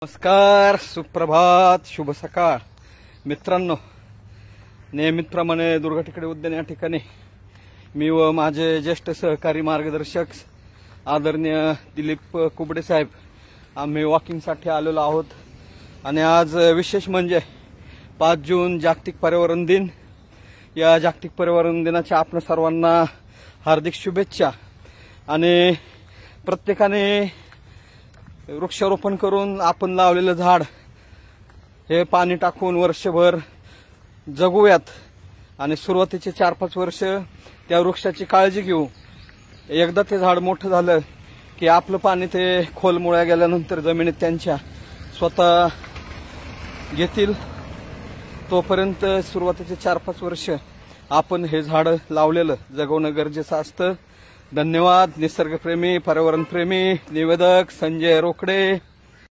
नमस्कार, सुप्रभात, शुभ सकाळ मित्रांनो. नेहमीप्रमाणे दुर्गा टेकडी उद्यान या ठिकाणी मी व माझे ज्येष्ठ सहकारी मार्गदर्शक आदरणीय दिलीप कुबडे साहेब आम्ही वॉकिंगसाठी आलेलो आहोत. आणि आज विशेष म्हणजे 5 जून जागतिक पर्यावरण दिन. या जागतिक पर्यावरण दिनाच्या आपण सर्वांना हार्दिक शुभेच्छा. आणि प्रत्येकाने वृक्षारोपण करून आपण लावलेलं झाड हे पाणी टाकून वर्षभर जगूयात आणि सुरुवातीचे 4-5 वर्ष त्या वृक्षाची काळजी घेऊ. एकदा ते झाड मोठं झालं की आपलं पाणी ते खोल मुळ्या गेल्यानंतर जमिनीत त्यांच्या स्वतः घेतील. तोपर्यंत सुरुवातीचे 4-5 वर्ष आपण हे झाड लावलेलं जगवणं गरजेचं असतं. धन्यवाद. निसर्गप्रेमी, पर्यावरणप्रेमी निवेदक संजय रोकडे.